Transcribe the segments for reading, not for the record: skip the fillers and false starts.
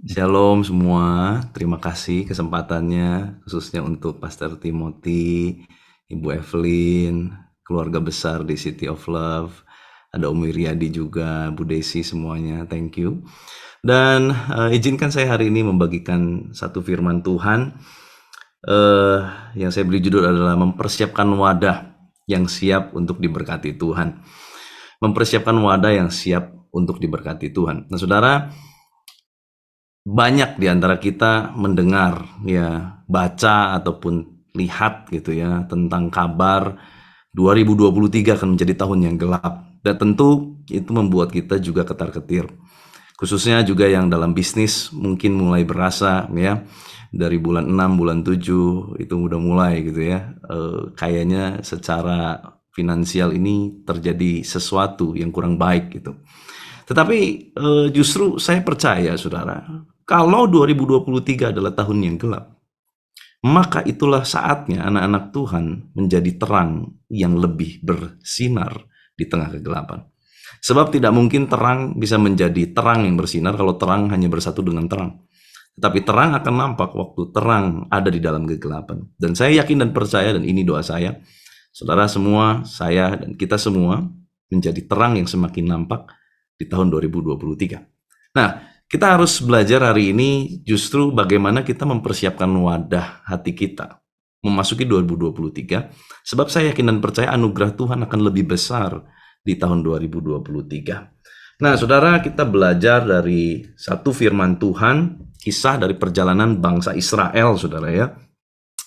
Shalom semua, terima kasih kesempatannya, khususnya untuk Pastor Timothy, Ibu Evelyn, keluarga besar di City of Love, ada Umi Riyadi juga, Bu Desi semuanya, thank you. Dan izinkan saya hari ini membagikan satu firman Tuhan, eh, yang saya beri judul adalah mempersiapkan wadah yang siap untuk diberkati Tuhan. Mempersiapkan wadah yang siap untuk diberkati Tuhan. Nah saudara, banyak di antara kita mendengar, ya, baca ataupun lihat gitu ya tentang kabar 2023 akan menjadi tahun yang gelap. Dan tentu itu membuat kita juga ketar-ketir. Khususnya juga yang dalam bisnis mungkin mulai berasa, ya. Dari bulan 6, bulan 7 itu udah mulai gitu ya. Kayaknya secara finansial ini terjadi sesuatu yang kurang baik gitu. Tetapi justru saya percaya, saudara, kalau 2023 adalah tahun yang gelap, maka itulah saatnya anak-anak Tuhan menjadi terang yang lebih bersinar di tengah kegelapan. Sebab tidak mungkin terang bisa menjadi terang yang bersinar kalau terang hanya bersatu dengan terang. Tetapi terang akan nampak waktu terang ada di dalam kegelapan. Dan saya yakin dan percaya, dan ini doa saya, saudara semua, saya dan kita semua menjadi terang yang semakin nampak di tahun 2023. Nah, kita harus belajar hari ini justru bagaimana kita mempersiapkan wadah hati kita memasuki 2023, sebab saya yakin dan percaya anugerah Tuhan akan lebih besar di tahun 2023. Nah, saudara, kita belajar dari satu firman Tuhan, kisah dari perjalanan bangsa Israel, saudara ya,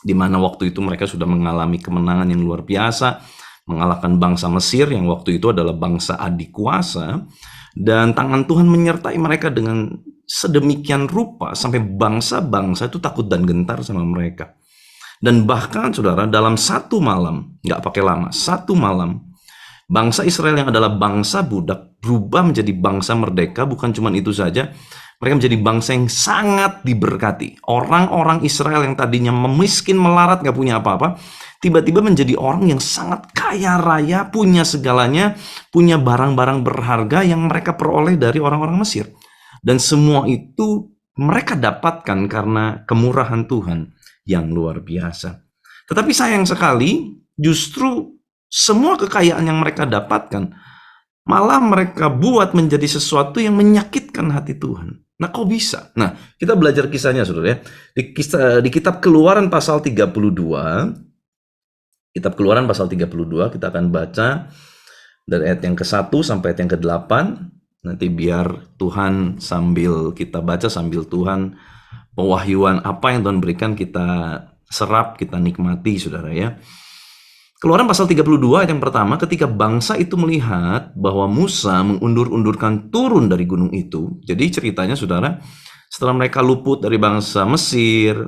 di mana waktu itu mereka sudah mengalami kemenangan yang luar biasa, mengalahkan bangsa Mesir yang waktu itu adalah bangsa adik kuasa, dan tangan Tuhan menyertai mereka dengan sedemikian rupa sampai bangsa-bangsa itu takut dan gentar sama mereka. Dan bahkan saudara, dalam satu malam, nggak pakai lama, satu malam, bangsa Israel yang adalah bangsa budak berubah menjadi bangsa merdeka. Bukan cuma itu saja, mereka menjadi bangsa yang sangat diberkati. Orang-orang Israel yang tadinya memiskin melarat, nggak punya apa-apa, tiba-tiba menjadi orang yang sangat kaya raya, punya segalanya, punya barang-barang berharga yang mereka peroleh dari orang-orang Mesir. Dan semua itu mereka dapatkan karena kemurahan Tuhan yang luar biasa. Tetapi sayang sekali, justru semua kekayaan yang mereka dapatkan malah mereka buat menjadi sesuatu yang menyakitkan hati Tuhan. Nah, kok bisa? Nah, kita belajar kisahnya, saudara ya. Di kitab Keluaran pasal 32, kitab Keluaran pasal 32, kita akan baca dari ayat yang ke-1 sampai ayat yang ke-8. Nanti biar Tuhan sambil kita baca, sambil Tuhan pewahyuan apa yang Tuhan berikan, kita serap, kita nikmati, saudara ya. Keluaran pasal 32 ayat yang pertama, ketika bangsa itu melihat bahwa Musa mengundur-undurkan turun dari gunung itu. Jadi ceritanya, saudara, setelah mereka luput dari bangsa Mesir,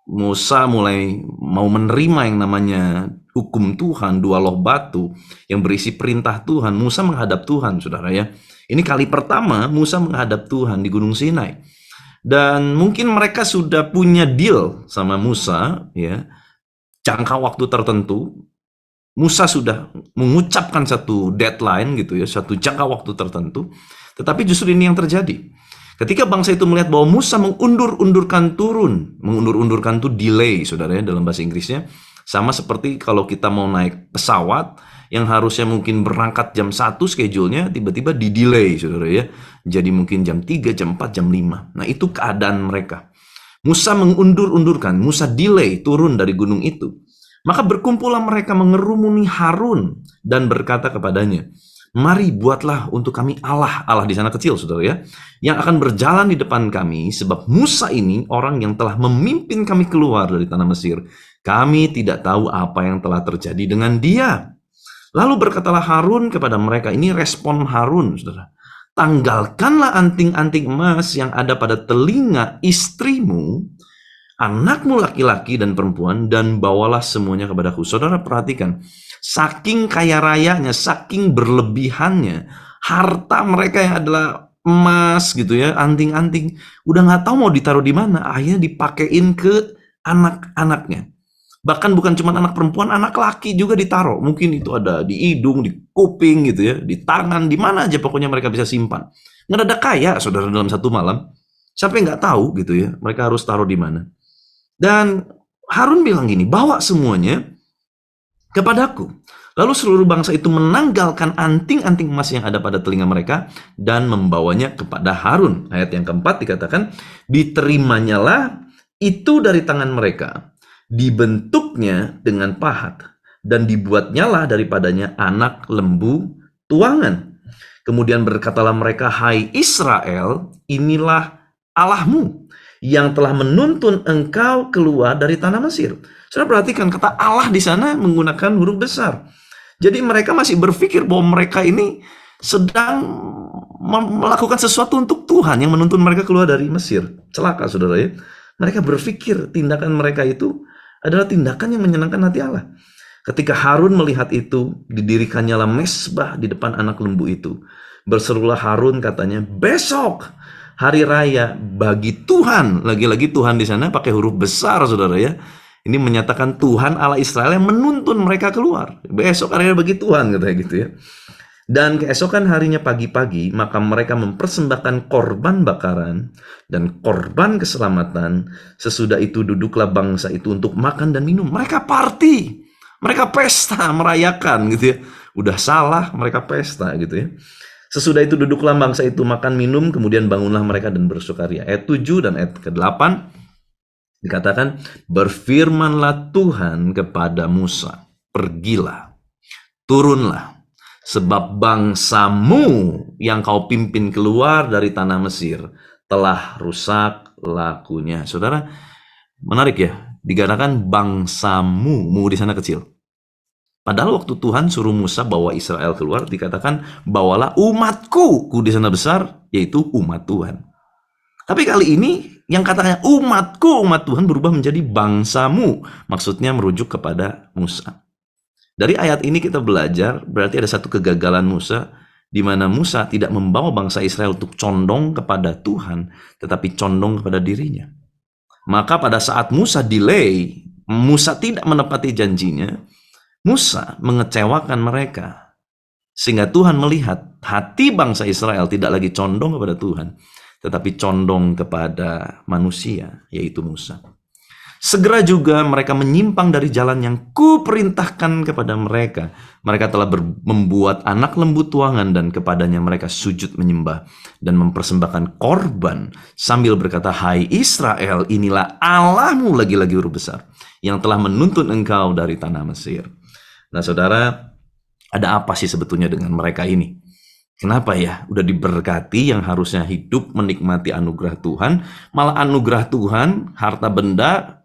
Musa mulai mau menerima yang namanya hukum Tuhan, dua loh batu yang berisi perintah Tuhan. Musa menghadap Tuhan, saudara ya. Ini kali pertama Musa menghadap Tuhan di Gunung Sinai. Dan mungkin mereka sudah punya deal sama Musa, ya, jangka waktu tertentu. Musa sudah mengucapkan satu deadline gitu ya, satu jangka waktu tertentu. Tetapi justru ini yang terjadi. Ketika bangsa itu melihat bahwa Musa mengundur-undurkan turun, mengundur-undurkan itu delay, saudara ya, dalam bahasa Inggrisnya. Sama seperti kalau kita mau naik pesawat yang harusnya mungkin berangkat jam 1 schedule-nya, tiba-tiba di-delay, saudara ya. Jadi mungkin jam 3, jam 4, jam 5. Nah, itu keadaan mereka. Musa mengundur-undurkan, Musa delay turun dari gunung itu. Maka berkumpullah mereka mengerumuni Harun dan berkata kepadanya, mari buatlah untuk kami Allah. Allah di sana kecil, saudara ya, yang akan berjalan di depan kami, sebab Musa ini orang yang telah memimpin kami keluar dari tanah Mesir. Kami tidak tahu apa yang telah terjadi dengan dia. Lalu berkatalah Harun kepada mereka, ini respon Harun, saudara. Tanggalkanlah anting-anting emas yang ada pada telinga istrimu, anakmu laki-laki dan perempuan, dan bawalah semuanya kepadaku. Saudara perhatikan, saking kaya rayanya, saking berlebihannya, harta mereka yang adalah emas gitu ya, anting-anting, udah nggak tahu mau ditaruh di mana, akhirnya dipakein ke anak-anaknya. Bahkan bukan cuma anak perempuan, anak laki juga ditaruh. Mungkin itu ada di hidung, di kuping gitu ya, di tangan, di mana aja pokoknya mereka bisa simpan. Nggak ada kaya, saudara, dalam satu malam. Siapa yang nggak tahu gitu ya, mereka harus taruh di mana. Dan Harun bilang gini, bawa semuanya kepadaku. Lalu seluruh bangsa itu menanggalkan anting-anting emas yang ada pada telinga mereka dan membawanya kepada Harun. Ayat yang keempat dikatakan, diterimanya itu dari tangan mereka, dibentuknya dengan pahat, dan dibuatnyalah daripadanya anak lembu tuangan. Kemudian berkatalah mereka, hai Israel, inilah Allahmu yang telah menuntun engkau keluar dari tanah Mesir. Saudara perhatikan kata Allah di sana menggunakan huruf besar. Jadi mereka masih berpikir bahwa mereka ini sedang melakukan sesuatu untuk Tuhan yang menuntun mereka keluar dari Mesir. Celaka saudara ya. Mereka berpikir tindakan mereka itu adalah tindakan yang menyenangkan hati Allah. Ketika Harun melihat itu, didirikannya mesbah di depan anak lembu itu. Berserulah Harun katanya, besok hari raya bagi Tuhan. Lagi-lagi Tuhan di sana pakai huruf besar saudara ya. Ini menyatakan Tuhan Allah Israel yang menuntun mereka keluar. Besok hari raya bagi Tuhan katanya gitu ya. Dan keesokan harinya pagi-pagi, maka mereka mempersembahkan korban bakaran dan korban keselamatan. Sesudah itu duduklah bangsa itu untuk makan dan minum. Mereka party, mereka pesta, merayakan gitu ya. Udah salah, mereka pesta gitu ya. Sesudah itu duduklah bangsa itu makan minum, kemudian bangunlah mereka dan bersukaria. Ayat 7 dan ayat ke-8 dikatakan, berfirmanlah Tuhan kepada Musa, pergilah, turunlah, sebab bangsamu yang kau pimpin keluar dari tanah Mesir telah rusak lakunya. Saudara, menarik ya, dikatakan bangsamu, mu di sana kecil. Padahal waktu Tuhan suruh Musa bawa Israel keluar, dikatakan bawalah umatku, ku di sana besar, yaitu umat Tuhan. Tapi kali ini yang katanya umatku, umat Tuhan berubah menjadi bangsamu. Maksudnya merujuk kepada Musa. Dari ayat ini kita belajar, berarti ada satu kegagalan Musa, di mana Musa tidak membawa bangsa Israel untuk condong kepada Tuhan, tetapi condong kepada dirinya. Maka pada saat Musa delay, Musa tidak menepati janjinya, Musa mengecewakan mereka. Sehingga Tuhan melihat hati bangsa Israel tidak lagi condong kepada Tuhan, tetapi condong kepada manusia, yaitu Musa. Segera juga mereka menyimpang dari jalan yang kuperintahkan kepada mereka. Mereka telah membuat anak lembu tuangan dan kepadanya mereka sujud menyembah dan mempersembahkan korban sambil berkata, hai Israel, inilah Allahmu, lagi-lagi huruf besar, yang telah menuntun engkau dari tanah Mesir. Nah saudara, ada apa sih sebetulnya dengan mereka ini? Kenapa ya? Udah diberkati yang harusnya hidup menikmati anugerah Tuhan, malah anugerah Tuhan, harta benda,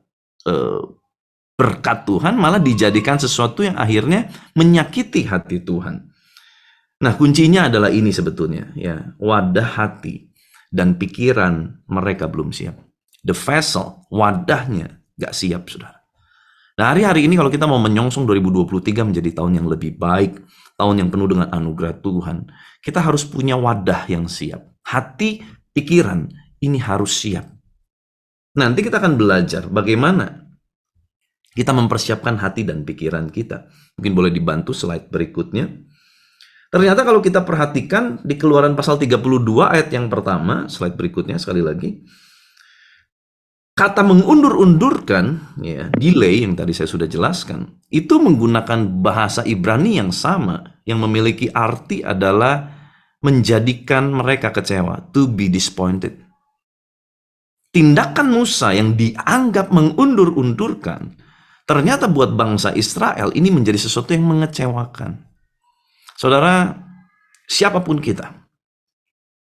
berkat Tuhan malah dijadikan sesuatu yang akhirnya menyakiti hati Tuhan. Nah kuncinya adalah ini sebetulnya ya, wadah hati dan pikiran mereka belum siap. The vessel, wadahnya gak siap saudara. Nah hari-hari ini kalau kita mau menyongsong 2023 menjadi tahun yang lebih baik, tahun yang penuh dengan anugerah Tuhan, kita harus punya wadah yang siap. Hati, pikiran, ini harus siap. Nanti kita akan belajar bagaimana kita mempersiapkan hati dan pikiran kita. Mungkin boleh dibantu slide berikutnya. Ternyata kalau kita perhatikan di Keluaran pasal 32 ayat yang pertama, slide berikutnya sekali lagi. Kata mengundur-undurkan, ya, delay yang tadi saya sudah jelaskan, itu menggunakan bahasa Ibrani yang sama, yang memiliki arti adalah menjadikan mereka kecewa, to be disappointed. Tindakan Musa yang dianggap mengundur-undurkan, ternyata buat bangsa Israel ini menjadi sesuatu yang mengecewakan. Saudara, siapapun kita,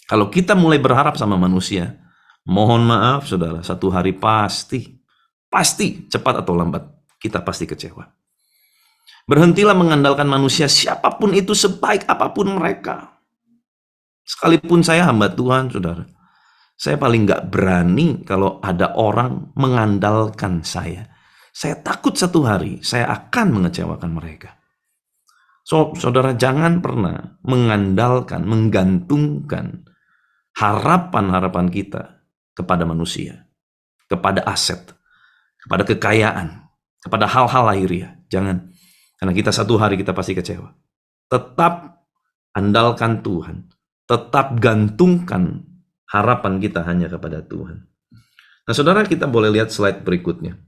kalau kita mulai berharap sama manusia, mohon maaf saudara, satu hari pasti cepat atau lambat kita pasti kecewa. Berhentilah mengandalkan manusia siapapun itu, sebaik apapun mereka. Sekalipun saya hamba Tuhan saudara, saya paling gak berani kalau ada orang mengandalkan saya. Saya takut satu hari saya akan mengecewakan mereka. So, saudara jangan pernah mengandalkan, menggantungkan harapan-harapan kita kepada manusia, kepada aset, kepada kekayaan, kepada hal-hal lahiriah. Jangan. Karena kita satu hari kita pasti kecewa. Tetap andalkan Tuhan. Tetap gantungkan Harapan kita hanya kepada Tuhan. Nah, saudara, kita boleh lihat slide berikutnya.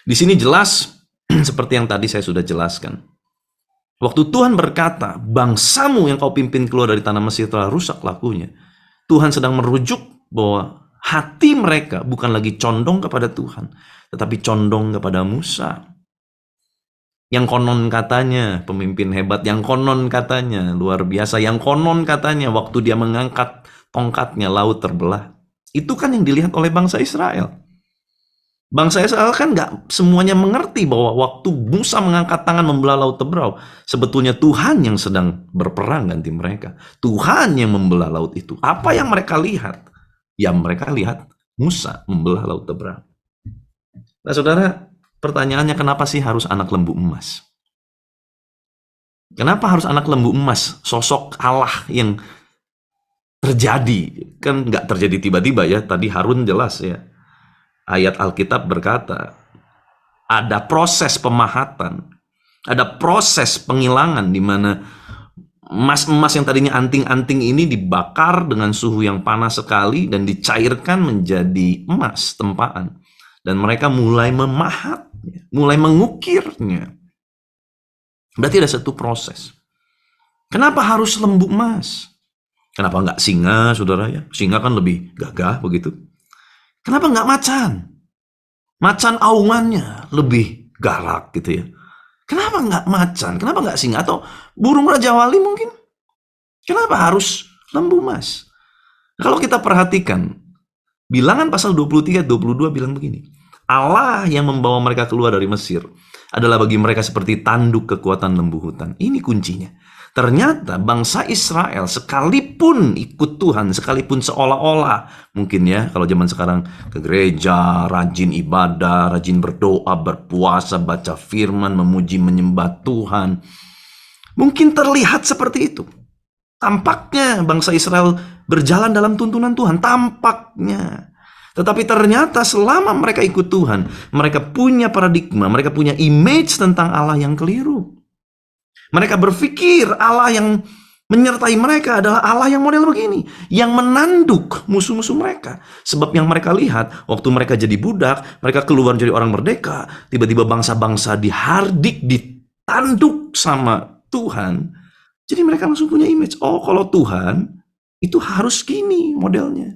Di sini jelas, seperti yang tadi saya sudah jelaskan. Waktu Tuhan berkata, bangsamu yang kau pimpin keluar dari tanah Mesir telah rusak lakunya. Tuhan sedang merujuk bahwa hati mereka bukan lagi condong kepada Tuhan, tetapi condong kepada Musa. Yang konon katanya pemimpin hebat, yang konon katanya luar biasa, yang konon katanya waktu dia mengangkat tongkatnya laut terbelah. Itu kan yang dilihat oleh bangsa Israel. Bangsa Israel kan nggak semuanya mengerti bahwa waktu Musa mengangkat tangan membelah laut terbelah, sebetulnya Tuhan yang sedang berperang ganti mereka. Tuhan yang membelah laut itu. Apa yang mereka lihat? Yang mereka lihat Musa membelah laut terbelah. Nah, saudara, pertanyaannya, kenapa sih harus anak lembu emas? Kenapa harus anak lembu emas? Sosok Allah yang terjadi. Kan nggak terjadi tiba-tiba ya. Tadi Harun jelas ya. Ayat Alkitab berkata, ada proses pemahatan. Ada proses penghilangan di mana emas-emas yang tadinya anting-anting ini dibakar dengan suhu yang panas sekali dan dicairkan menjadi emas tempaan. Dan mereka mulai memahatnya, mulai mengukirnya. Berarti ada satu proses. Kenapa harus lembu emas? Kenapa nggak singa, saudara ya? Singa kan lebih gagah begitu. Kenapa nggak macan? Macan aungannya lebih galak gitu ya. Kenapa nggak macan? Kenapa nggak singa? Atau burung Raja Wali mungkin? Kenapa harus lembu emas? Kalau kita perhatikan, Bilangan pasal 23-22 bilang begini. Allah yang membawa mereka keluar dari Mesir adalah bagi mereka seperti tanduk kekuatan lembu hutan. Ini kuncinya. Ternyata bangsa Israel sekalipun ikut Tuhan, sekalipun seolah-olah, mungkin ya kalau zaman sekarang ke gereja, rajin ibadah, rajin berdoa, berpuasa, baca firman, memuji, menyembah Tuhan, mungkin terlihat seperti itu. Tampaknya bangsa Israel berjalan dalam tuntunan Tuhan, tampaknya. Tetapi ternyata selama mereka ikut Tuhan, mereka punya paradigma, mereka punya image tentang Allah yang keliru. Mereka berpikir Allah yang menyertai mereka adalah Allah yang model begini, yang menanduk musuh-musuh mereka. Sebab yang mereka lihat, waktu mereka jadi budak, mereka keluar jadi orang merdeka, tiba-tiba bangsa-bangsa dihardik, ditanduk sama Tuhan. Jadi mereka langsung punya image, oh kalau Tuhan itu harus gini modelnya.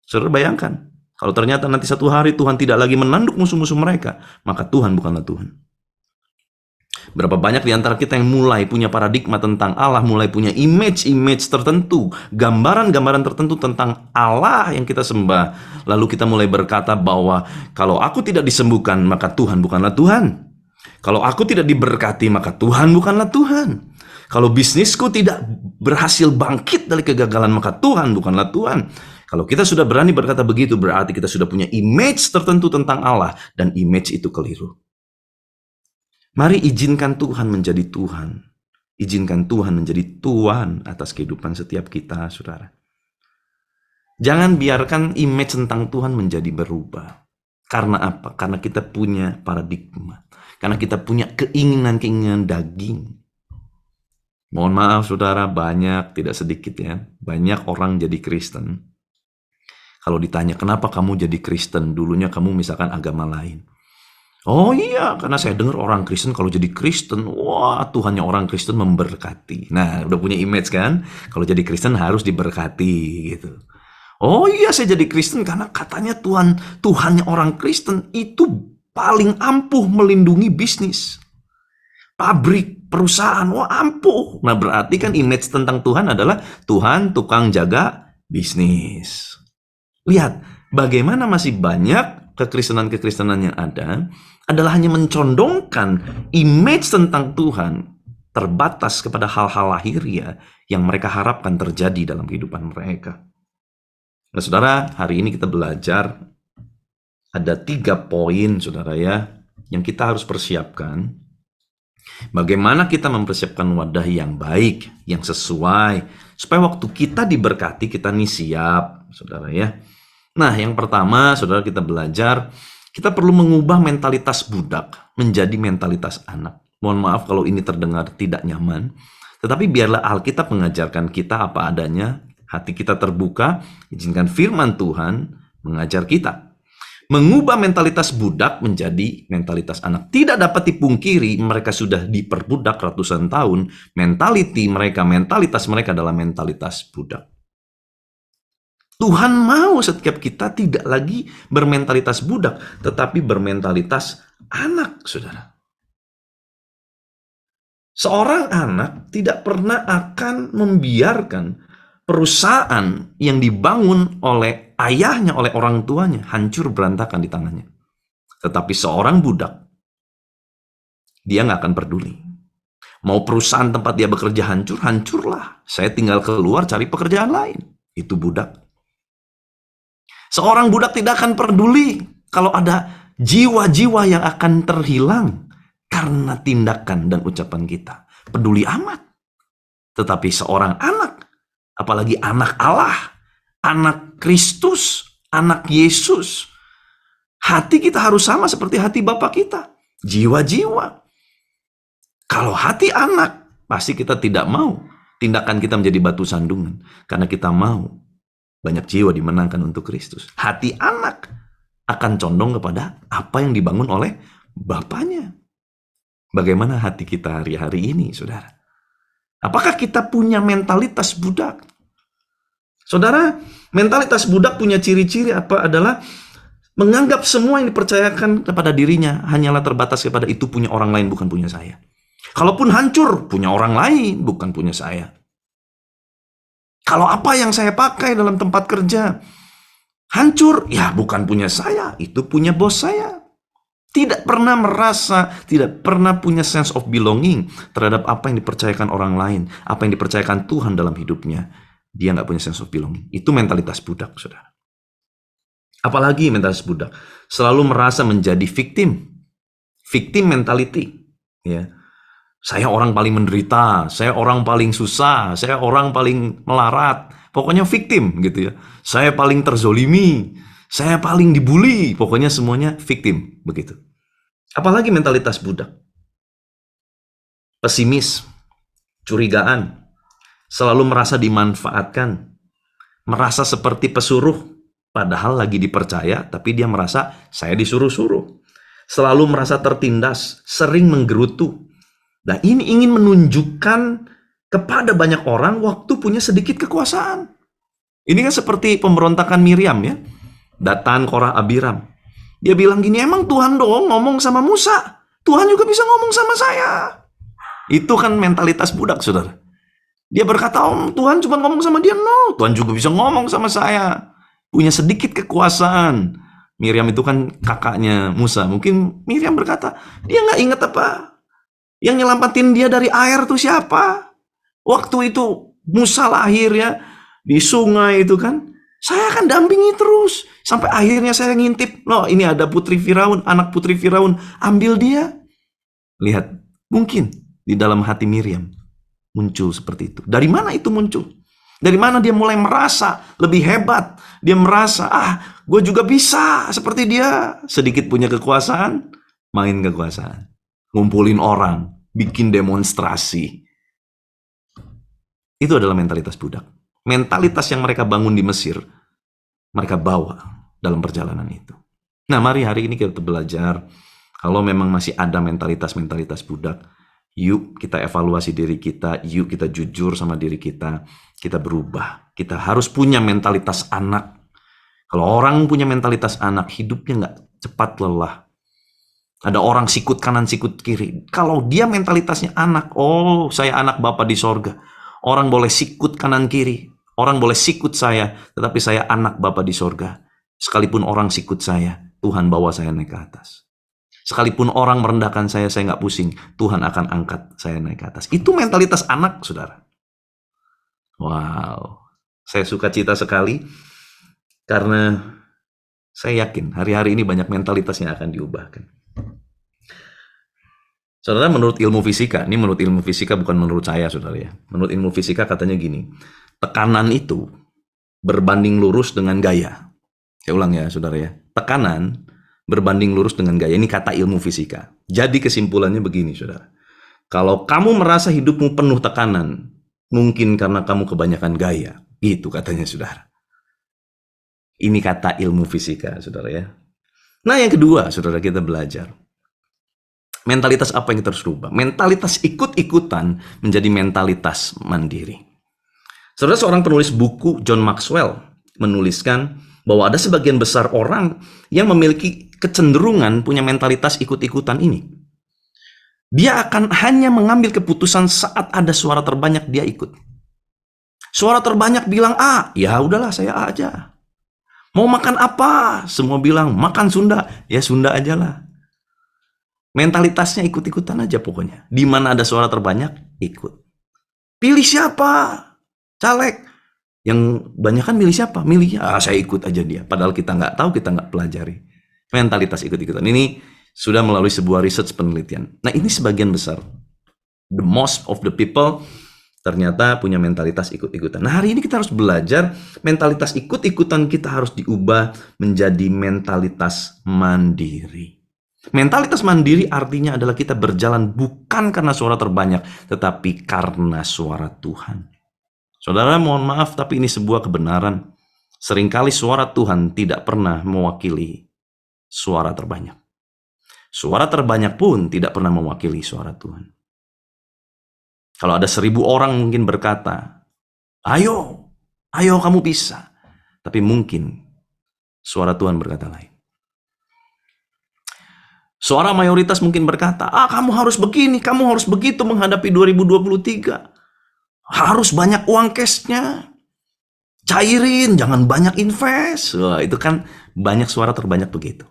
Saudara bayangkan, kalau ternyata nanti satu hari Tuhan tidak lagi menanduk musuh-musuh mereka, maka Tuhan bukanlah Tuhan. Berapa banyak di antara kita yang mulai punya paradigma tentang Allah, mulai punya image-image tertentu, gambaran-gambaran tertentu tentang Allah yang kita sembah. Lalu kita mulai berkata bahwa kalau aku tidak disembuhkan, maka Tuhan bukanlah Tuhan. Kalau aku tidak diberkati, maka Tuhan bukanlah Tuhan. Kalau bisnisku tidak berhasil bangkit dari kegagalan, maka Tuhan bukanlah Tuhan. Kalau kita sudah berani berkata begitu, berarti kita sudah punya image tertentu tentang Allah, dan image itu keliru. Mari izinkan Tuhan menjadi Tuhan. Izinkan Tuhan menjadi Tuhan atas kehidupan setiap kita, saudara. Jangan biarkan image tentang Tuhan menjadi berubah. Karena apa? Karena kita punya paradigma. Karena kita punya keinginan-keinginan daging. Mohon maaf saudara, banyak, tidak sedikit ya, banyak orang jadi Kristen. Kalau ditanya, kenapa kamu jadi Kristen? Dulunya kamu misalkan agama lain. Oh iya, karena saya dengar orang Kristen kalau jadi Kristen, wah Tuhannya orang Kristen memberkati. Nah, udah punya image kan? Kalau jadi Kristen harus diberkati gitu. Oh iya, saya jadi Kristen karena katanya Tuhannya orang Kristen itu paling ampuh melindungi bisnis. Pabrik, perusahaan, wah ampuh. Nah berarti kan image tentang Tuhan adalah Tuhan tukang jaga bisnis. Lihat, bagaimana masih banyak kekristenan-kekristenan yang ada adalah hanya mencondongkan image tentang Tuhan terbatas kepada hal-hal lahiriah yang mereka harapkan terjadi dalam kehidupan mereka. Nah saudara, hari ini kita belajar ada 3 poin saudara ya, yang kita harus persiapkan. Bagaimana kita mempersiapkan wadah yang baik, yang sesuai, supaya waktu kita diberkati, kita nih siap, saudara ya. Nah, yang pertama, saudara, kita belajar, kita perlu mengubah mentalitas budak menjadi mentalitas anak. Mohon maaf kalau ini terdengar tidak nyaman, tetapi biarlah Alkitab mengajarkan kita apa adanya, hati kita terbuka, izinkan firman Tuhan mengajar kita. Mengubah mentalitas budak menjadi mentalitas anak. Tidak dapat dipungkiri mereka sudah diperbudak ratusan tahun. Mentalitas mereka adalah mentalitas budak. Tuhan mau setiap kita tidak lagi bermentalitas budak, tetapi bermentalitas anak, saudara. Seorang anak tidak pernah akan membiarkan perusahaan yang dibangun oleh ayahnya, oleh orang tuanya, hancur berantakan di tangannya. Tetapi seorang budak, dia nggak akan peduli. Mau perusahaan tempat dia bekerja hancur, hancurlah. Saya tinggal keluar cari pekerjaan lain. Itu budak. Seorang budak tidak akan peduli kalau ada jiwa-jiwa yang akan terhilang karena tindakan dan ucapan kita. Peduli amat. Tetapi seorang anak, apalagi anak Allah, anak Kristus, anak Yesus, hati kita harus sama seperti hati Bapa kita. Jiwa-jiwa. Kalau hati anak, pasti kita tidak mau tindakan kita menjadi batu sandungan. Karena kita mau banyak jiwa dimenangkan untuk Kristus. Hati anak akan condong kepada apa yang dibangun oleh Bapaknya. Bagaimana hati kita hari-hari ini, saudara? Apakah kita punya mentalitas budak? Saudara, mentalitas budak punya ciri-ciri apa adalah menganggap semua yang dipercayakan kepada dirinya hanyalah terbatas kepada itu punya orang lain, bukan punya saya. Kalaupun hancur, punya orang lain, bukan punya saya. Kalau apa yang saya pakai dalam tempat kerja hancur, ya bukan punya saya, itu punya bos saya. Tidak pernah merasa, tidak pernah punya sense of belonging terhadap apa yang dipercayakan orang lain, apa yang dipercayakan Tuhan dalam hidupnya. Dia nggak punya sense of belonging. Itu mentalitas budak, saudara. Apalagi mentalitas budak, selalu merasa menjadi victim mentality. Ya, saya orang paling menderita, saya orang paling susah, saya orang paling melarat. Pokoknya victim gitu ya. Saya paling terzolimi, saya paling dibully, pokoknya semuanya victim, begitu. Apalagi mentalitas budak. Pesimis, curigaan, selalu merasa dimanfaatkan, merasa seperti pesuruh, padahal lagi dipercaya, tapi dia merasa saya disuruh-suruh. Selalu merasa tertindas, sering menggerutu. Nah, ini ingin menunjukkan kepada banyak orang waktu punya sedikit kekuasaan. Ini kan seperti pemberontakan Miriam ya. Datan, Korah, Abiram. Dia bilang gini, emang Tuhan dong ngomong sama Musa. Tuhan juga bisa ngomong sama saya. Itu kan mentalitas budak, saudara. Dia berkata, Tuhan cuma ngomong sama dia. No, Tuhan juga bisa ngomong sama saya. Punya sedikit kekuasaan. Miriam itu kan kakaknya Musa. Mungkin Miriam berkata, dia nggak ingat apa. Yang nyelamatin dia dari air itu siapa? Waktu itu Musa lahir ya. Di sungai itu kan. Saya akan dampingi terus. Sampai akhirnya saya ngintip. Loh, ini ada putri Firaun, anak putri Firaun. Ambil dia. Lihat, mungkin di dalam hati Miriam muncul seperti itu. Dari mana itu muncul? Dari mana dia mulai merasa lebih hebat? Dia merasa, gue juga bisa seperti dia. Sedikit punya kekuasaan, main kekuasaan. Ngumpulin orang, bikin demonstrasi. Itu adalah mentalitas budak. Mentalitas yang mereka bangun di Mesir, mereka bawa dalam perjalanan itu. Nah, mari hari ini kita belajar, kalau memang masih ada mentalitas-mentalitas budak, yuk kita evaluasi diri kita, yuk kita jujur sama diri kita berubah. Kita harus punya mentalitas anak. Kalau orang punya mentalitas anak, hidupnya nggak cepat lelah. Ada orang sikut kanan, sikut kiri. Kalau dia mentalitasnya anak, saya anak Bapa di sorga. Orang boleh sikut kanan kiri, orang boleh sikut saya, tetapi saya anak Bapa di sorga. Sekalipun orang sikut saya, Tuhan bawa saya naik ke atas. Sekalipun orang merendahkan saya nggak pusing. Tuhan akan angkat saya naik ke atas. Itu mentalitas anak, saudara. Wow, saya suka cita sekali karena saya yakin hari-hari ini banyak mentalitas yang akan diubahkan. Saudara, menurut ilmu fisika, ini menurut ilmu fisika bukan menurut saya, saudara ya. Menurut ilmu fisika katanya gini, tekanan itu berbanding lurus dengan gaya. Saya ulang ya, saudara ya. Tekanan berbanding lurus dengan gaya. Ini kata ilmu fisika. Jadi kesimpulannya begini, saudara. Kalau kamu merasa hidupmu penuh tekanan, mungkin karena kamu kebanyakan gaya. Itu katanya, saudara. Ini kata ilmu fisika, saudara ya. Nah, yang kedua, saudara, kita belajar. Mentalitas apa yang kita harus rubah? Mentalitas ikut-ikutan menjadi mentalitas mandiri. Saudara, seorang penulis buku, John Maxwell, menuliskan bahwa ada sebagian besar orang yang memiliki kecenderungan punya mentalitas ikut-ikutan ini. Dia akan hanya mengambil keputusan saat ada suara terbanyak, dia ikut. Suara terbanyak bilang A, ya udahlah saya A aja. Mau makan apa? Semua bilang makan Sunda, ya Sunda aja lah. Mentalitasnya ikut-ikutan aja pokoknya. Di mana ada suara terbanyak, ikut. Pilih siapa? Caleg. Yang banyak kan milih siapa? Milih saya ikut aja dia. Padahal kita nggak tahu, kita nggak pelajari. Mentalitas ikut-ikutan ini sudah melalui sebuah research penelitian. Nah, ini sebagian besar. The most of the people ternyata punya mentalitas ikut-ikutan. Nah, hari ini kita harus belajar mentalitas ikut-ikutan kita harus diubah menjadi mentalitas mandiri. Mentalitas mandiri artinya adalah kita berjalan bukan karena suara terbanyak, tetapi karena suara Tuhan. Saudara, mohon maaf, tapi ini sebuah kebenaran. Seringkali suara Tuhan tidak pernah mewakili suara terbanyak. Suara terbanyak pun tidak pernah mewakili suara Tuhan. Kalau ada 1.000 orang mungkin berkata, ayo kamu bisa. Tapi mungkin suara Tuhan berkata lain. Suara mayoritas mungkin berkata, kamu harus begini, kamu harus begitu menghadapi 2023. Harus banyak uang cashnya. Cairin, jangan banyak invest. Wah, itu kan banyak suara terbanyak begitu.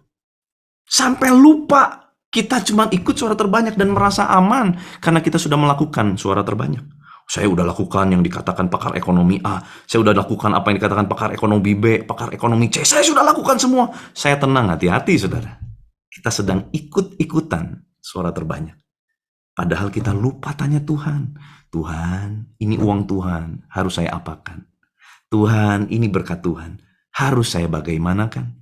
Sampai lupa kita cuma ikut suara terbanyak dan merasa aman karena kita sudah melakukan suara terbanyak. Saya udah lakukan yang dikatakan pakar ekonomi A. Saya udah lakukan apa yang dikatakan pakar ekonomi B, pakar ekonomi C. Saya sudah lakukan semua. Saya tenang, hati-hati saudara. Kita sedang ikut-ikutan suara terbanyak. Padahal kita lupa tanya Tuhan. Tuhan, ini uang Tuhan. Harus saya apakan? Tuhan, ini berkat Tuhan. Harus saya bagaimanakan?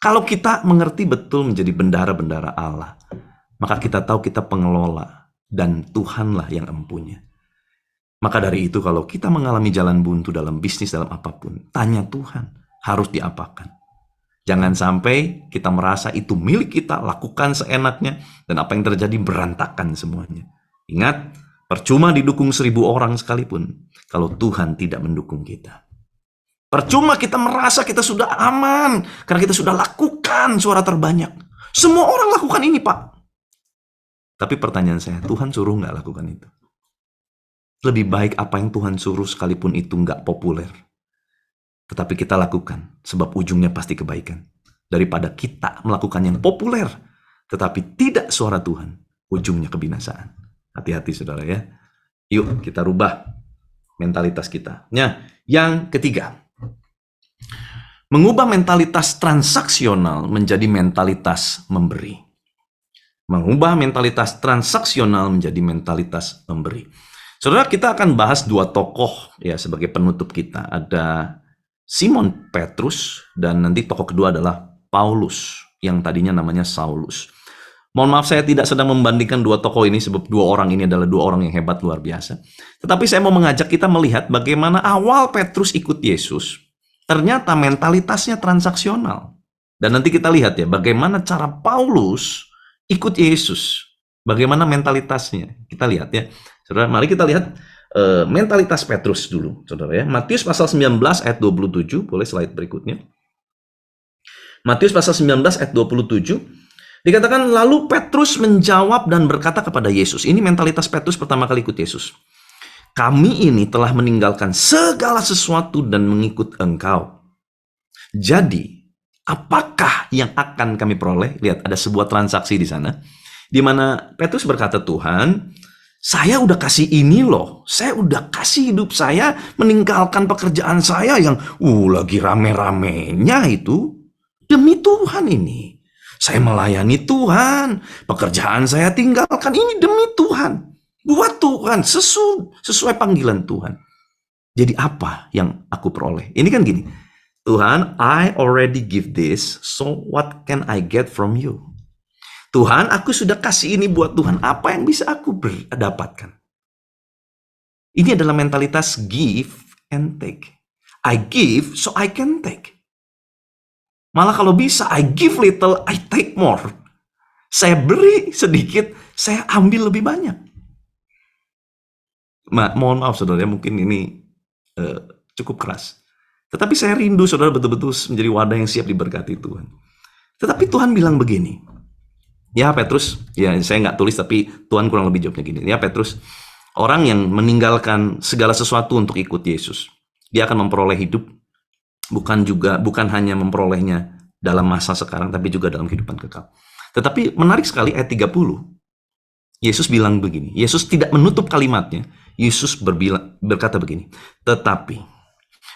Kalau kita mengerti betul menjadi bendara-bendara Allah, maka kita tahu kita pengelola dan Tuhanlah yang empunya. Maka dari itu kalau kita mengalami jalan buntu dalam bisnis, dalam apapun, tanya Tuhan, harus diapakan. Jangan sampai kita merasa itu milik kita, lakukan seenaknya, dan apa yang terjadi berantakan semuanya. Ingat, percuma didukung 1.000 orang sekalipun, kalau Tuhan tidak mendukung kita. Percuma kita merasa kita sudah aman, karena kita sudah lakukan suara terbanyak. Semua orang lakukan ini, Pak. Tapi pertanyaan saya, Tuhan suruh nggak lakukan itu? Lebih baik apa yang Tuhan suruh sekalipun itu nggak populer. Tetapi kita lakukan, sebab ujungnya pasti kebaikan. Daripada kita melakukan yang populer, tetapi tidak suara Tuhan, ujungnya kebinasaan. Hati-hati saudara ya. Yuk kita rubah mentalitas kita. Nah, yang ketiga. Mengubah mentalitas transaksional menjadi mentalitas memberi. Mengubah mentalitas transaksional menjadi mentalitas memberi. Saudara, kita akan bahas 2 tokoh ya sebagai penutup kita. Ada Simon Petrus dan nanti tokoh kedua adalah Paulus yang tadinya namanya Saulus. Mohon maaf saya tidak sedang membandingkan 2 tokoh ini sebab 2 orang ini adalah 2 orang yang hebat luar biasa. Tetapi saya mau mengajak kita melihat bagaimana awal Petrus ikut Yesus. Ternyata mentalitasnya transaksional. Dan nanti kita lihat ya bagaimana cara Paulus ikut Yesus. Bagaimana mentalitasnya. Kita lihat ya. Saudara, mari kita lihat mentalitas Petrus dulu, saudara ya. Matius pasal 19 ayat 27, boleh slide berikutnya. Matius pasal 19 ayat 27, dikatakan lalu Petrus menjawab dan berkata kepada Yesus. Ini mentalitas Petrus pertama kali ikut Yesus. Kami ini telah meninggalkan segala sesuatu dan mengikut Engkau. Jadi, apakah yang akan kami peroleh? Lihat, ada sebuah transaksi di sana. Di mana Petrus berkata, Tuhan, saya udah kasih ini loh. Saya udah kasih hidup saya, meninggalkan pekerjaan saya yang lagi rame-ramenya itu. Demi Tuhan ini. Saya melayani Tuhan. Pekerjaan saya tinggalkan ini demi Tuhan. Buat Tuhan, sesuai panggilan Tuhan. Jadi apa yang aku peroleh? Ini kan gini, Tuhan, I already give this, so what can I get from you? Tuhan, aku sudah kasih ini buat Tuhan, apa yang bisa aku dapatkan? Ini adalah mentalitas give and take. I give so I can take. Malah kalau bisa, I give little, I take more. Saya beri sedikit, saya ambil lebih banyak. Mohon maaf saudara, mungkin ini cukup keras. Tetapi saya rindu saudara betul-betul menjadi wadah yang siap diberkati Tuhan. Tetapi Tuhan bilang begini, ya Petrus, ya saya nggak tulis tapi Tuhan kurang lebih jawabnya gini. Ya Petrus, orang yang meninggalkan segala sesuatu untuk ikut Yesus, dia akan memperoleh hidup, bukan hanya memperolehnya dalam masa sekarang, tapi juga dalam kehidupan kekal. Tetapi menarik sekali ayat 30, Yesus bilang begini, Yesus tidak menutup kalimatnya, Yesus berkata begini, tetapi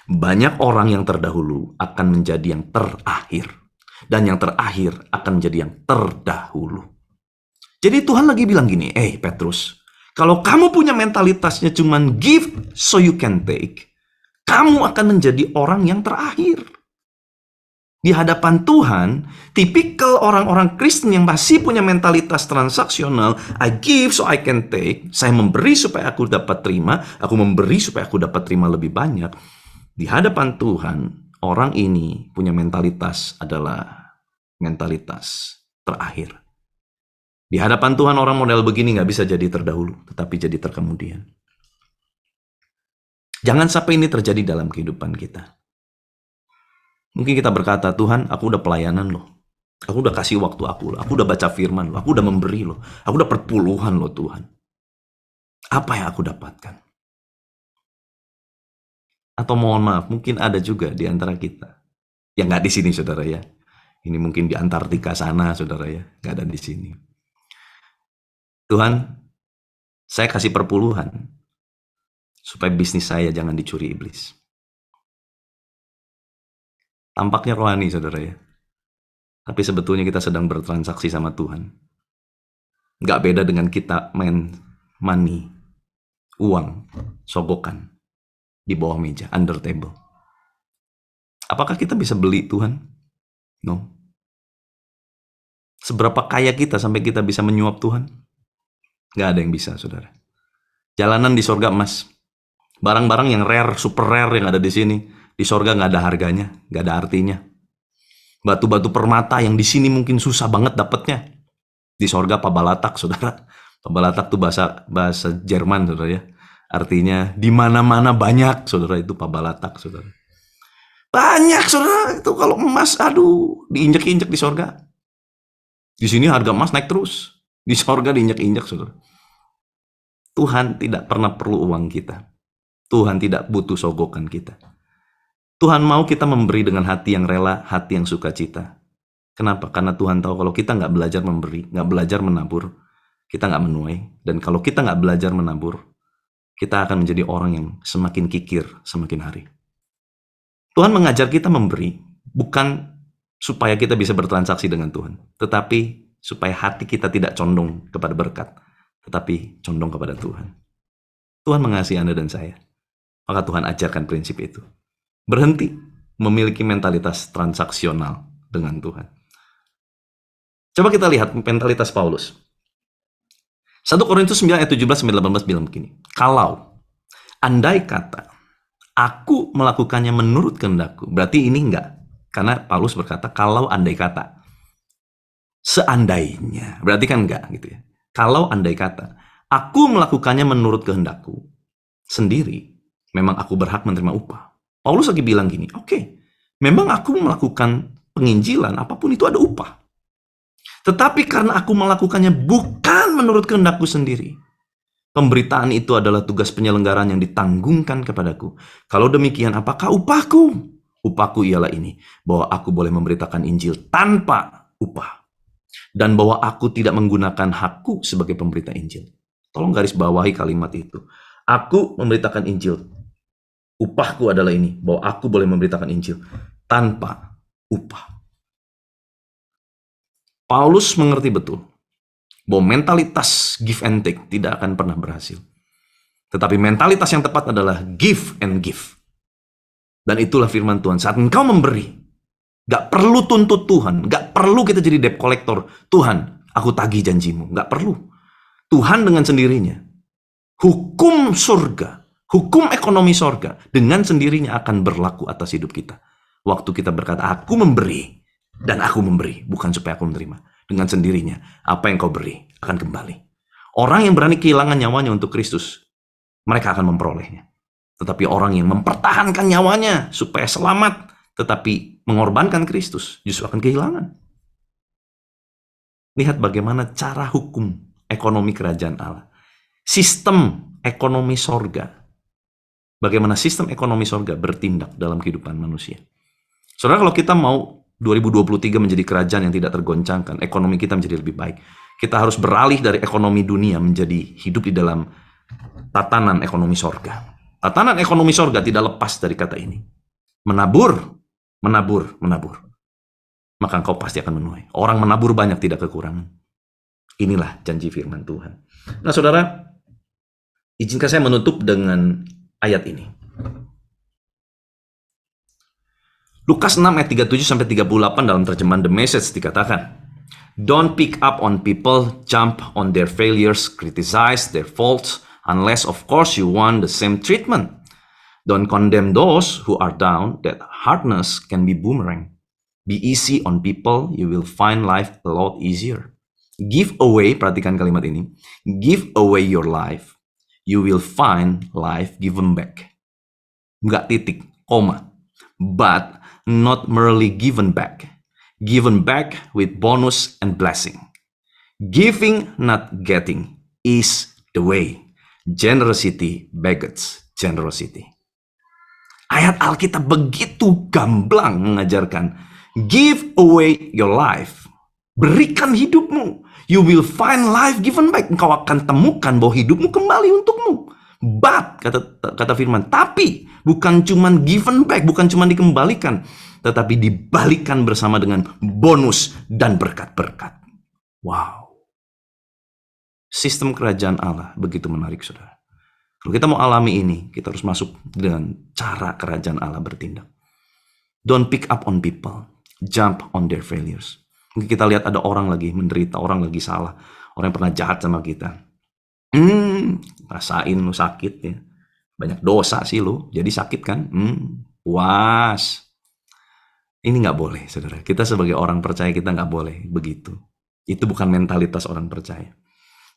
banyak orang yang terdahulu akan menjadi yang terakhir, dan yang terakhir akan menjadi yang terdahulu. Jadi Tuhan lagi bilang gini, Petrus, kalau kamu punya mentalitasnya cuman give so you can take, kamu akan menjadi orang yang terakhir. Di hadapan Tuhan, tipikal orang-orang Kristen yang masih punya mentalitas transaksional, I give so I can take, saya memberi supaya aku dapat terima, aku memberi supaya aku dapat terima lebih banyak. Di hadapan Tuhan, orang ini punya mentalitas adalah mentalitas terakhir. Di hadapan Tuhan orang model begini nggak bisa jadi terdahulu, tetapi jadi terkemudian. Jangan sampai ini terjadi dalam kehidupan kita. Mungkin kita berkata, Tuhan, aku udah pelayanan loh. Aku udah kasih waktu aku loh. Aku udah baca firman loh. Aku udah memberi loh. Aku udah perpuluhan loh Tuhan. Apa yang aku dapatkan? Atau mohon maaf, mungkin ada juga di antara kita. Yang nggak di sini saudara ya. Ini mungkin di Antartika sana saudara ya. Nggak ada di sini. Tuhan, saya kasih perpuluhan. Supaya bisnis saya jangan dicuri iblis. Tampaknya rohani saudara ya. Tapi sebetulnya kita sedang bertransaksi sama Tuhan. Nggak beda dengan kita main money, uang, sogokan di bawah meja, under table. Apakah kita bisa beli Tuhan? No. Seberapa kaya kita sampai kita bisa menyuap Tuhan? Nggak ada yang bisa saudara. Jalanan di sorga emas. Barang-barang yang rare, super rare yang ada di sini. Di sorga nggak ada harganya, nggak ada artinya. Batu-batu permata yang di sini mungkin susah banget dapatnya. Di sorga pabalatak, saudara. Pabalatak itu bahasa Jerman, saudara ya. Artinya di mana-mana banyak, saudara, itu pabalatak, saudara. Banyak, saudara. Itu kalau emas, aduh, diinjek-injek di sorga. Di sini harga emas naik terus. Di sorga diinjek-injek, saudara. Tuhan tidak pernah perlu uang kita. Tuhan tidak butuh sogokan kita. Tuhan mau kita memberi dengan hati yang rela, hati yang sukacita. Kenapa? Karena Tuhan tahu kalau kita nggak belajar memberi, nggak belajar menabur, kita nggak menuai. Dan kalau kita nggak belajar menabur, kita akan menjadi orang yang semakin kikir semakin hari. Tuhan mengajar kita memberi, bukan supaya kita bisa bertransaksi dengan Tuhan, tetapi supaya hati kita tidak condong kepada berkat, tetapi condong kepada Tuhan. Tuhan mengasihi Anda dan saya. Maka Tuhan ajarkan prinsip itu. Berhenti memiliki mentalitas transaksional dengan Tuhan. Coba kita lihat mentalitas Paulus. 1 Korintus 9 ayat 17-18 bilang begini. Kalau andai kata aku melakukannya menurut kehendakku, berarti ini enggak. Karena Paulus berkata kalau andai kata. Seandainya, berarti kan enggak gitu ya. Kalau andai kata aku melakukannya menurut kehendakku sendiri, memang aku berhak menerima upah. Paulus lagi bilang gini, oke, memang aku melakukan penginjilan, apapun itu ada upah. Tetapi karena aku melakukannya bukan menurut kehendakku sendiri, pemberitaan itu adalah tugas penyelenggaraan yang ditanggungkan kepadaku. Kalau demikian, apakah upahku? Upahku ialah ini, bahwa aku boleh memberitakan Injil tanpa upah. Dan bahwa aku tidak menggunakan hakku sebagai pemberita Injil. Tolong garis bawahi kalimat itu. Aku memberitakan Injil. Upahku adalah ini, bahwa aku boleh memberitakan Injil tanpa upah. Paulus mengerti betul bahwa mentalitas give and take tidak akan pernah berhasil. Tetapi mentalitas yang tepat adalah give and give. Dan itulah firman Tuhan. Saat engkau memberi, gak perlu tuntut Tuhan, gak perlu kita jadi debt collector. Tuhan, aku tagih janjimu. Gak perlu. Tuhan dengan sendirinya. Hukum surga Hukum ekonomi sorga dengan sendirinya akan berlaku atas hidup kita. Waktu kita berkata, aku memberi dan aku memberi, bukan supaya aku menerima. Dengan sendirinya, apa yang kau beri akan kembali. Orang yang berani kehilangan nyawanya untuk Kristus, mereka akan memperolehnya. Tetapi orang yang mempertahankan nyawanya supaya selamat, tetapi mengorbankan Kristus, justru akan kehilangan. Lihat bagaimana cara hukum ekonomi kerajaan Allah. Sistem ekonomi sorga. Bagaimana sistem ekonomi sorga bertindak dalam kehidupan manusia. Saudara, kalau kita mau 2023 menjadi kerajaan yang tidak tergoncangkan, ekonomi kita menjadi lebih baik, kita harus beralih dari ekonomi dunia menjadi hidup di dalam tatanan ekonomi sorga. Tatanan ekonomi sorga tidak lepas dari kata ini. Menabur, menabur, menabur. Maka engkau pasti akan menuai. Orang menabur banyak tidak kekurangan. Inilah janji firman Tuhan. Nah saudara, izinkan saya menutup dengan ayat ini. Lukas 6 ayat 37-38 dalam terjemahan The Message dikatakan, Don't pick up on people, jump on their failures, criticize their faults, unless of course you want the same treatment. Don't condemn those who are down, that hardness can be boomerang. Be easy on people, you will find life a lot easier. Give away, perhatikan kalimat ini, give away your life, you will find life given back. Enggak titik, koma. But not merely given back. Given back with bonus and blessing. Giving, not getting, is the way. Generosity begets generosity. Ayat Alkitab begitu gamblang mengajarkan, give away your life. Berikan hidupmu. You will find life given back. Engkau akan temukan bahwa hidupmu kembali untukmu. But, kata firman, tapi bukan cuman given back, bukan cuman dikembalikan, tetapi dibalikan bersama dengan bonus dan berkat-berkat. Wow. Sistem kerajaan Allah begitu menarik, saudara. Kalau kita mau alami ini, kita harus masuk dengan cara kerajaan Allah bertindak. Don't pick up on people. Jump on their failures. Mungkin kita lihat ada orang lagi menderita, orang lagi salah, orang yang pernah jahat sama kita. Rasain lu sakit ya. Banyak dosa sih lu, jadi sakit kan? Puas. Ini nggak boleh, saudara. Kita sebagai orang percaya kita nggak boleh begitu. Itu bukan mentalitas orang percaya.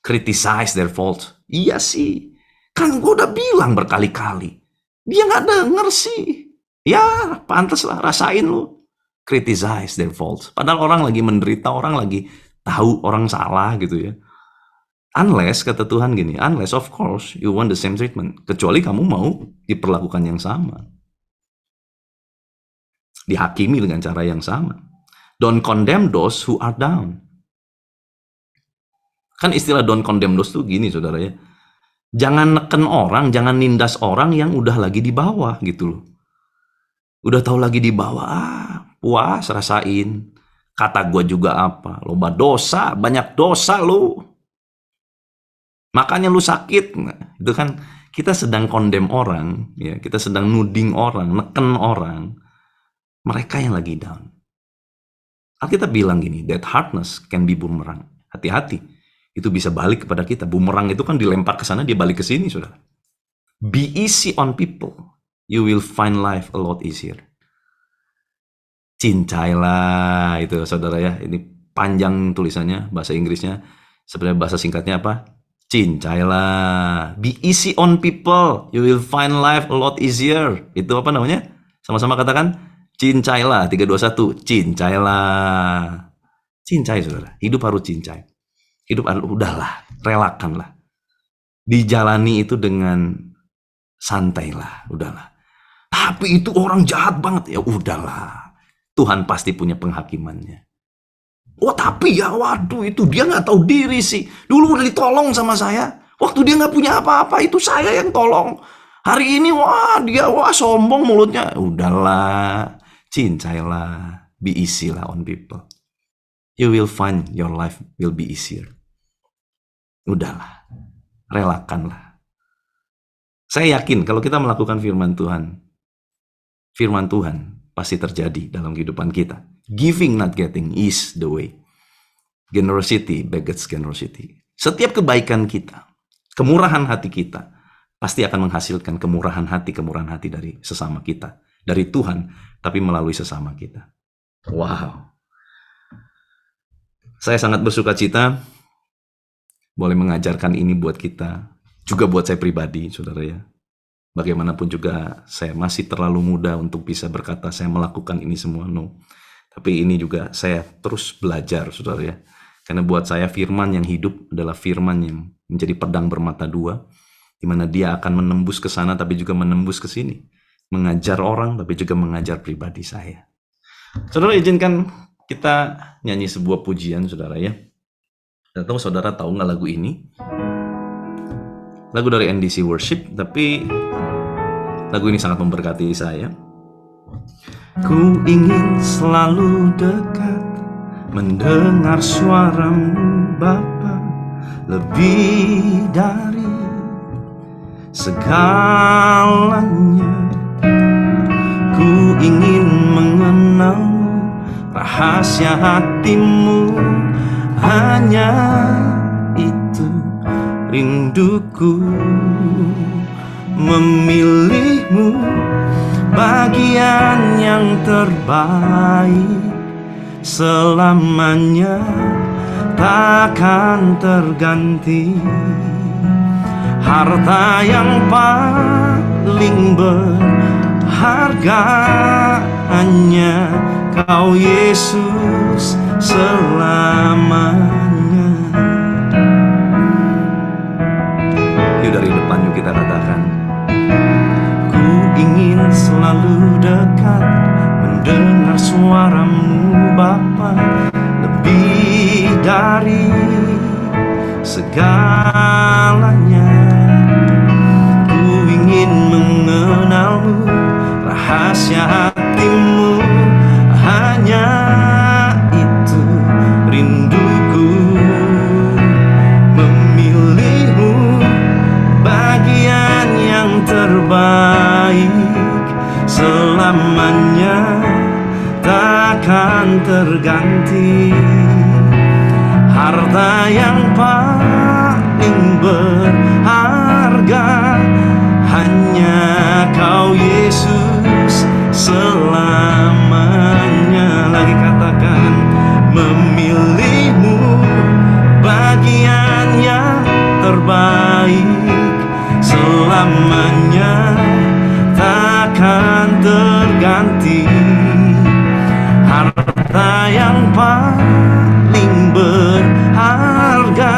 Criticize their faults. Iya sih. Kan gue udah bilang berkali-kali. Dia nggak denger sih. Ya, pantas lah, rasain lu. Criticize their faults. Padahal orang lagi menderita, orang lagi tahu orang salah gitu ya. Unless, kata Tuhan gini, unless of course you want the same treatment. Kecuali kamu mau diperlakukan yang sama. Dihakimi dengan cara yang sama. Don't condemn those who are down. Kan istilah don't condemn those tuh gini, saudara ya. Jangan neken orang, jangan nindas orang yang udah lagi di bawah gitu loh. Udah tahu lagi di bawah, puas, rasain. Kata gue juga apa? Loba dosa, banyak dosa lu. Makanya lu sakit. Nah, itu kan kita sedang condemn orang, ya, kita sedang nuding orang, neken orang. Mereka yang lagi down. Alkitab bilang gini, that hardness can be boomerang. Hati-hati, itu bisa balik kepada kita. Boomerang itu kan dilempar ke sana, dia balik ke sini, saudara. Be easy on people, you will find life a lot easier. Cincailah, itu saudara ya. Ini panjang tulisannya, bahasa Inggrisnya. Sebenarnya bahasa singkatnya apa? Cincailah. Be easy on people, you will find life a lot easier. Itu apa namanya? Sama-sama katakan, cincailah. 3, 2, 1, cincailah. Cincai, saudara. Hidup harus cincai. Hidup harus, udahlah, relakanlah. Dijalani itu dengan santailah, udahlah. Tapi itu orang jahat banget, ya udahlah. Tuhan pasti punya penghakimannya. Oh tapi ya, waduh itu dia nggak tahu diri sih. Dulu udah ditolong sama saya. Waktu dia nggak punya apa-apa, itu saya yang tolong. Hari ini dia sombong mulutnya. Udahlah, cincailah, be easy lah on people. You will find your life will be easier. Udahlah, relakanlah. Saya yakin kalau kita melakukan firman Tuhan pasti terjadi dalam kehidupan kita. Giving not getting is the way. Generosity begets generosity. Setiap kebaikan kita, kemurahan hati kita, pasti akan menghasilkan kemurahan hati dari sesama kita. Dari Tuhan, tapi melalui sesama kita. Wow. Saya sangat bersuka cita boleh mengajarkan ini buat kita, juga buat saya pribadi, saudara ya. Bagaimanapun juga saya masih terlalu muda untuk bisa berkata saya melakukan ini semua, no. Tapi ini juga saya terus belajar, saudara ya. Karena buat saya firman yang hidup adalah firman yang menjadi pedang bermata dua, di mana dia akan menembus ke sana tapi juga menembus ke sini. Mengajar orang tapi juga mengajar pribadi saya. Saudara, izinkan kita nyanyi sebuah pujian, saudara ya. Tidak tahu saudara tahu nggak lagu ini? Lagu dari NDC Worship, tapi lagu ini sangat memberkati saya. Ku ingin selalu dekat, mendengar suaramu Bapa, lebih dari segalanya. Ku ingin mengenalmu, rahasia hatimu, hanya itu rinduku. Memilihmu bagian yang terbaik, selamanya takkan terganti. Harta yang paling berharga hanya Kau Yesus selamanya. Yuk dari depan yuk kita katakan, ku ingin selalu dekat, mendengar suaramu Bapa, lebih dari segalanya. Ku ingin mengenalmu, rahasia hatimu, hanya itu rinduku. Memilihmu bagian yang terbaik, selamanya takkan terganti. Harta yang paling berharga hanya Kau Yesus selamanya. Lagi katakan, memilihmu bagian yang terbaik, selamanya takkan terganti. Harta yang paling berharga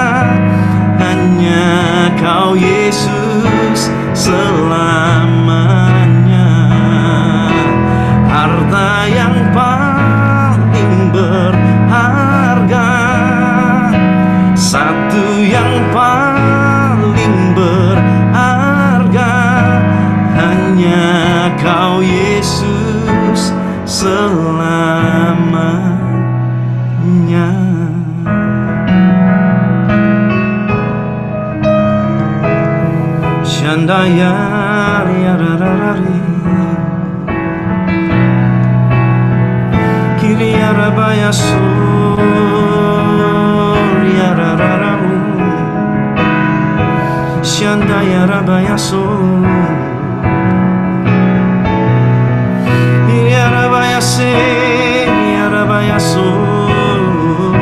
hanya Kau Yesus selamanya. Harta yang paling berharga, satu yang paling berharga hanya Kau Yesus selamanya. Shandaya yararari, Kiriarabaya sur yarararamu, Shandaya rabaya sur, Yarabaya se yarabaya sur,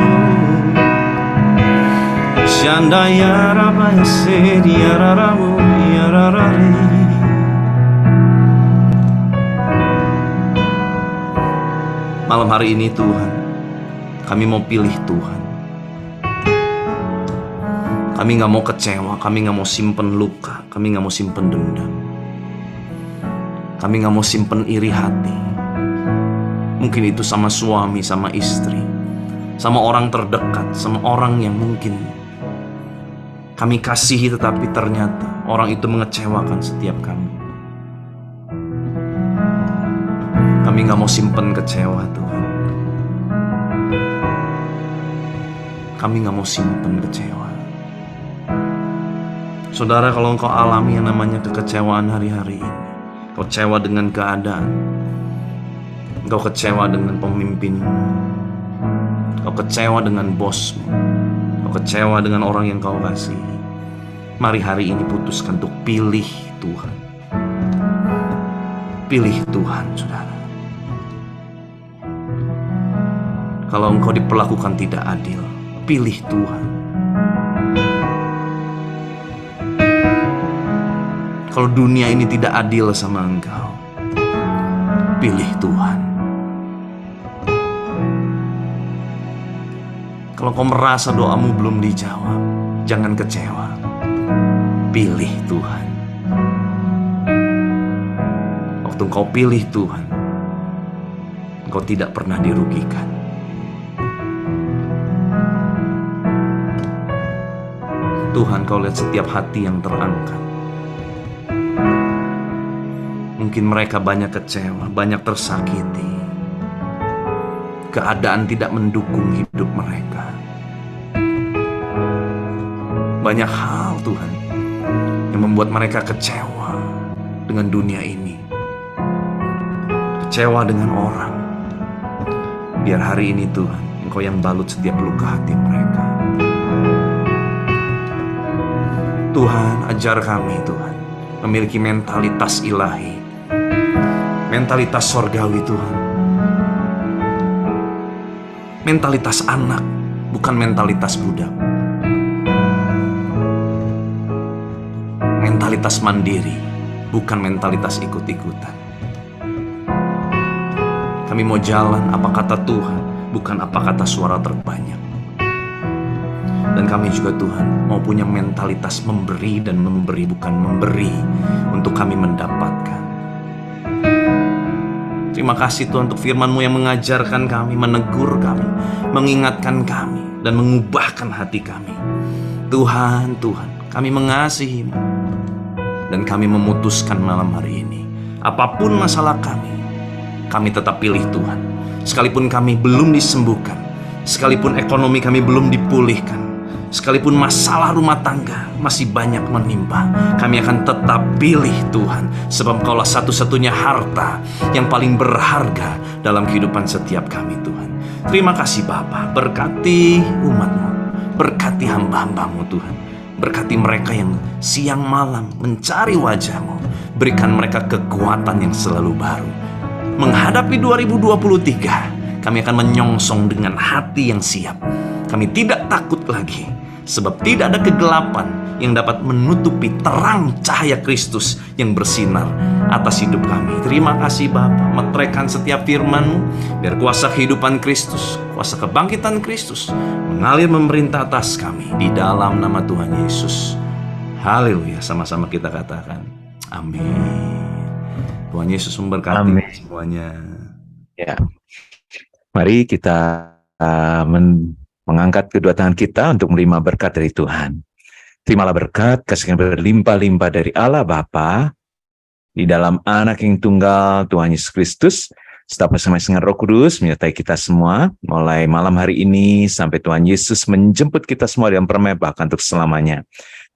Shandaya rabaya se yararamu yararari. Malam hari ini Tuhan, kami mau pilih Tuhan. Kami gak mau kecewa, kami gak mau simpen luka, kami gak mau simpen dendam, kami gak mau simpen iri hati. Mungkin itu sama suami, sama istri, sama orang terdekat, sama orang yang mungkin kami kasihi, tetapi ternyata orang itu mengecewakan setiap kami. Kami gak mau simpen kecewa Tuhan. Kami gak mau simpen kecewa. Saudara, kalau engkau alami yang namanya kekecewaan hari-hari ini, kau kecewa dengan keadaan, kau kecewa dengan pemimpinmu, kau kecewa dengan bosmu, kau kecewa dengan orang yang kau kasihi, Mari hari ini putuskan untuk pilih Tuhan. Pilih Tuhan, saudara. Kalau engkau diperlakukan tidak adil, pilih Tuhan. Kalau dunia ini tidak adil sama engkau, pilih Tuhan. Kalau kau merasa doamu belum dijawab, jangan kecewa. Pilih Tuhan. Waktu engkau pilih Tuhan, engkau tidak pernah dirugikan. Tuhan, kau lihat setiap hati yang terangkat. Mungkin mereka banyak kecewa, banyak tersakiti. Keadaan tidak mendukung hidup mereka. Banyak hal, Tuhan, yang membuat mereka kecewa dengan dunia ini, kecewa dengan orang. Biar hari ini, Tuhan, Engkau yang balut setiap luka hati mereka. Tuhan, ajar kami, Tuhan, memiliki mentalitas ilahi, mentalitas sorgawi, Tuhan. Mentalitas anak, bukan mentalitas budak. Mentalitas mandiri, bukan mentalitas ikut-ikutan. Kami mau jalan apa kata Tuhan, bukan apa kata suara terbanyak. Dan kami juga, Tuhan, mau punya mentalitas memberi dan memberi, bukan memberi untuk kami mendapatkan. Terima kasih, Tuhan, untuk firman-Mu yang mengajarkan kami, menegur kami, mengingatkan kami, dan mengubahkan hati kami. Tuhan, kami mengasihi-Mu. Dan kami memutuskan malam hari ini, apapun masalah kami tetap pilih Tuhan. Sekalipun kami belum disembuhkan, sekalipun ekonomi kami belum dipulihkan, sekalipun masalah rumah tangga masih banyak menimpa, kami akan tetap pilih Tuhan. Sebab Kaulah satu-satunya harta yang paling berharga dalam kehidupan setiap kami, Tuhan. Terima kasih Bapa, berkati umat-Mu, berkati hamba-hamba-Mu, Tuhan. Berkati mereka yang siang malam mencari wajah-Mu. Berikan mereka kekuatan yang selalu baru. Menghadapi 2023, kami akan menyongsong dengan hati yang siap. Kami tidak takut lagi, sebab tidak ada kegelapan yang dapat menutupi terang cahaya Kristus yang bersinar atas hidup kami. Terima kasih Bapa, meteraikan setiap firman-Mu, biar kuasa kehidupan Kristus, kuasa kebangkitan Kristus mengalir memerintah atas kami di dalam nama Tuhan Yesus. Haleluya, sama-sama kita katakan amin. Tuhan Yesus memberkati semuanya. Ya, mari kita mengangkat kedua tangan kita untuk menerima berkat dari Tuhan. Terimalah berkat, kasih yang berlimpah-limpah dari Allah Bapa, di dalam Anak yang tunggal Tuhan Yesus Kristus, serta bersama-sama Roh Kudus menyertai kita semua, mulai malam hari ini sampai Tuhan Yesus menjemput kita semua dalam permai bahkan untuk selamanya.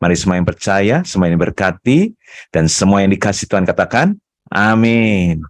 Mari semua yang percaya, semua yang diberkati, dan semua yang dikasih Tuhan katakan, amin.